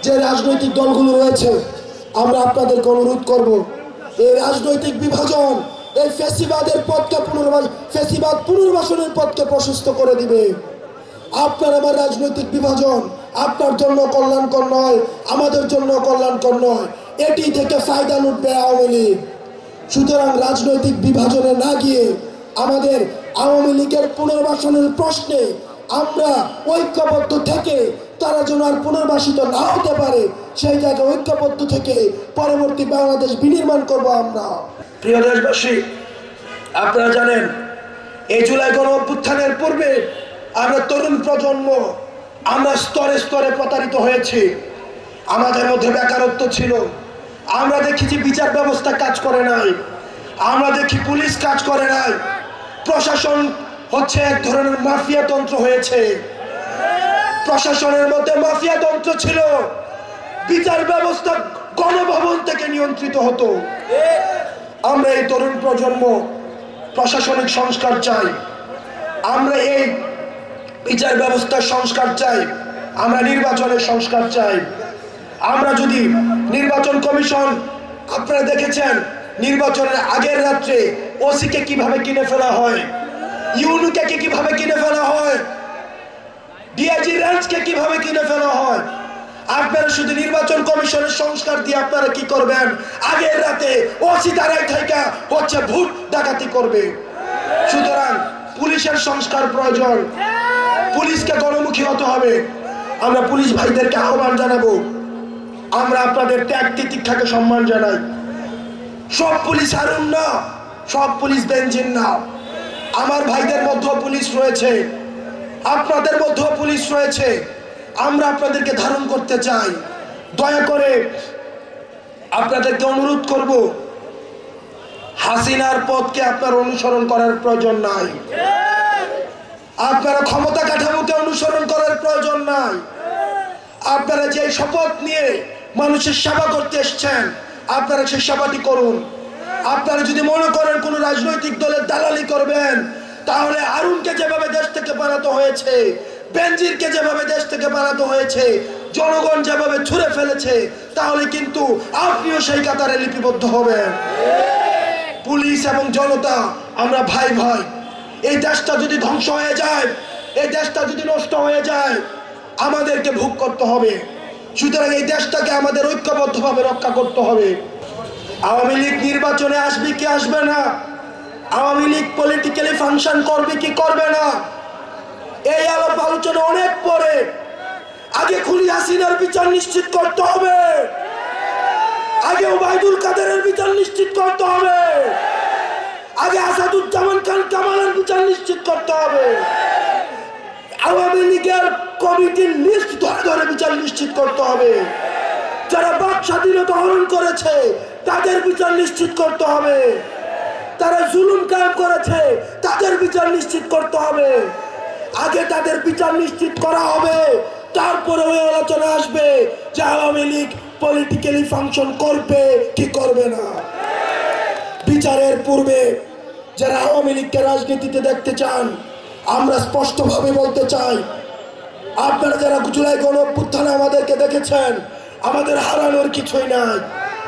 যে রাজনৈতিক দলগুলো রয়েছে, আমরা আপনাদেরকে অনুরোধ করব, এই রাজনৈতিক বিভাজন এই ফ্যাসিবাদের পথকে ফ্যাসিবাদ পুনর্বাসনের পথকে প্রশস্ত করে দিবে। আপনার আমার রাজনৈতিক বিভাজন আপনার জন্য কল্যাণকর নয়, আমাদের জন্য কল্যাণকর নয়। এটি থেকে ফায়দা লুটবে আওয়ামী লীগ। সুতরাং রাজনৈতিক বিভাজনে না গিয়ে আমাদের আওয়ামী লীগের পুনর্বাসনের প্রশ্নে আমরা ঐক্যবদ্ধ থেকে তারা যেন আর পুনর্বাসিত না হতে পারে সেই জায়গায় ঐক্যবদ্ধ থেকে পরবর্তী বাংলাদেশ বিনির্মাণ করব আমরা। প্রিয় দেশবাসী, আপনারা জানেন এই জুলাই গণ অভ্যুত্থানের পূর্বে আমরা তরুণ প্রজন্ম আমরা স্তরে স্তরে প্রতারিত হয়েছি। আমাদের মধ্যে বেকারত্ব ছিল, আমরা দেখি যে বিচার ব্যবস্থা কাজ করে নাই, আমরা দেখি পুলিশ কাজ করে নাই, প্রশাসন হচ্ছে এক ধরনের মাফিয়া তন্ত্র হয়েছে। প্রশাসনের মধ্যে মাফিয়া তন্ত্র ছিল, বিচার ব্যবস্থা গণভবন থেকে নিয়ন্ত্রিত হতো। আমরা এই তরুণ প্রজন্ম প্রশাসনিক সংস্কার চাই, আমরা এই বিচার ব্যবস্থার সংস্কার চাই, আমরা নির্বাচনের সংস্কার চাই। আমরা যদি নির্বাচন কমিশন, আপনারা দেখেছেন নির্বাচনের আগের রাত্রে ওসিকে কিভাবে কিনে ফেলা হয়, ইউনুকে কিভাবে কিনে ফেলা হয়, ডিআইজি রেঞ্জকে কিভাবে কিনে ফেলা হয়। আপনারা শুধু নির্বাচন কমিশনের সংস্কার দিয়ে আপনারা কি করবেন, আগের রাতে ওসি দাঁড়ায় থেকে হচ্ছে ভোট ডাকাতি করবে। সুতরাং পুলিশের সংস্কার প্রয়োজন, পুলিশকে গণমুখী হতে হবে। আমরা পুলিশ ভাইদেরকে আহ্বান জানাবো, আমরা আপনাদের ত্যাগ তিতিক্ষাকে সম্মান জানাই। সব পুলিশ হারুন না, সব পুলিশ বেঞ্জিন না। আমার ভাইদের মধ্যেও পুলিশ রয়েছে, আপনাদের মধ্যেও পুলিশ রয়েছে। আমরা আপনাদেরকে ধারণ করতে চাই। দয়া করে আপনাদেরকে অনুরোধ করব, হাসিনার পথকে আপনার অনুসরণ করার প্রয়োজন নাই, আপনারা ক্ষমতা কাঠামোকে অনুসরণ করার প্রয়োজন নাই। আপনারা যে শপথ নিয়ে মানুষের সেবা করতে এসছেন, আপনারা সেই সেবাটি করুন। আপনারা যদি মনে করেন কোন রাজনৈতিক দলের দালালি করবেন, তাহলে আরুনকে যেভাবে দেশ থেকে বানাতে হয়েছে, বেনজিরকে যেভাবে দেশ থেকে বানাতে হয়েছে, জনগণ যেভাবে ছুঁড়ে ফেলেছে, তাহলে কিন্তু আপনিও সেই কাতারে লিপিবদ্ধ হবেন। পুলিশ এবং জনতা আমরা ভাই ভাই। এই দেশটা যদি ধ্বংস হয়ে যায়, এই দেশটা যদি নষ্ট হয়ে যায়, আমাদেরকে ভোগ করতে হবে। সুতরাং এই দেশটাকে আমাদের ঐক্যবদ্ধভাবে রক্ষা করতে হবে। আওয়ামী লীগ নির্বাচনে আসবে কি আসবে না, আওয়ামী লীগ পলিটিক্যালি ফাংশন করবে কি করবে না, এই আলাপ আলোচনা অনেক পরে। আগে খুনি হাসিনার বিচার নিশ্চিত করতে হবে, আগে ওবায়দুল কাদেরের বিচার নিশ্চিত করতে হবে, আগে আসাদুজ্জামান খান কামালের বিচার নিশ্চিত করতে হবে, আওয়ামী লীগের কমিটির লিস্ট ধরে ধরে বিচার নিশ্চিত করতে হবে, যারা বাক স্বাধীনতা হরণ করেছে তাদের বিচার নিশ্চিত করতে হবে, তারা জুলুম কায়েম করেছে তাদের বিচার নিশ্চিত করতে হবে। আগে তাদের বিচার নিশ্চিত করা হবে, তারপরে ওই আলোচনা আসবে যে আওয়ামী লীগ পলিটিক্যালি ফাংশন করবে কি করবে না। বিচারের পূর্বে যারা আওয়ামী লীগকে রাজনীতিতে দেখতে চান, আমরা স্পষ্টভাবে বলতে চাই, আপনারা যারা জুলাই গণ অভ্যুত্থানে আমাদেরকে দেখেছেন, আমাদের হারানোর কিছুই নাই।